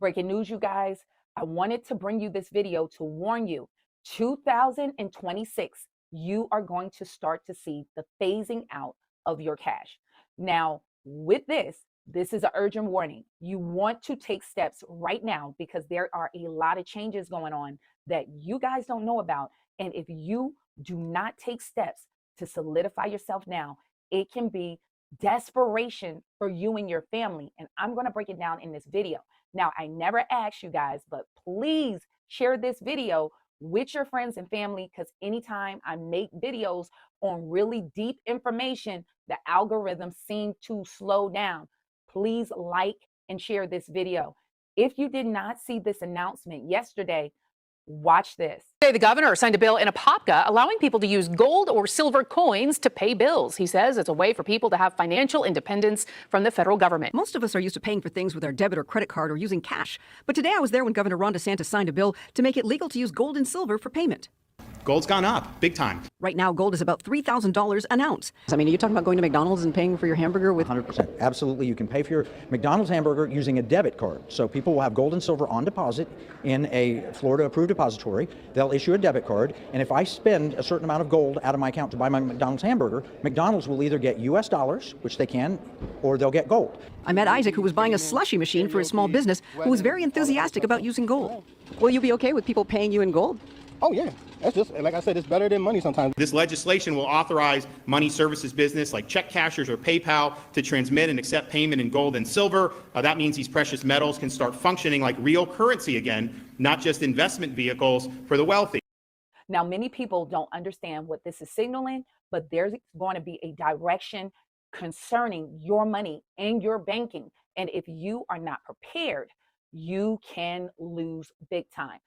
Breaking news, you guys. I wanted to bring you this video to warn you. 2026, you are going to start to see the phasing out of your cash. Now, with this is an urgent warning. You want to take steps right now because there are a lot of changes going on that you guys don't know about. And if you do not take steps to solidify yourself now, it can be desperation for you and your family. And I'm going to break it down in this video. Now, I never asked you guys, but please share this video with your friends and family, because anytime I make videos on really deep information, the algorithms seem to slow down. Please like and share this video. If you did not see this announcement yesterday, watch this. Today, the governor signed a bill in Apopka allowing people to use gold or silver coins to pay bills. He says it's a way for people to have financial independence from the federal government. Most of us are used to paying for things with our debit or credit card or using cash. But today I was there when Governor Ron DeSantis signed a bill to make it legal to use gold and silver for payment. Gold's gone up big time. Right now, gold is about $3,000 an ounce. I mean, are you talking about going to McDonald's and paying for your hamburger with 100%? Absolutely. You can pay for your McDonald's hamburger using a debit card. So people will have gold and silver on deposit in a Florida approved depository. They'll issue a debit card. And if I spend a certain amount of gold out of my account to buy my McDonald's hamburger, McDonald's will either get US dollars, which they can, or they'll get gold. I met Isaac, who was buying a slushy machine for his small business, who was very enthusiastic about using gold. Will you be okay with people paying you in gold? Oh, yeah. That's just, like I said, it's better than money sometimes. This legislation will authorize money services business like check cashers or PayPal to transmit and accept payment in gold and silver. That means these precious metals can start functioning like real currency again, not just investment vehicles for the wealthy. Now, many people don't understand what this is signaling, but there's going to be a direction concerning your money and your banking. And if you are not prepared, you can lose big time.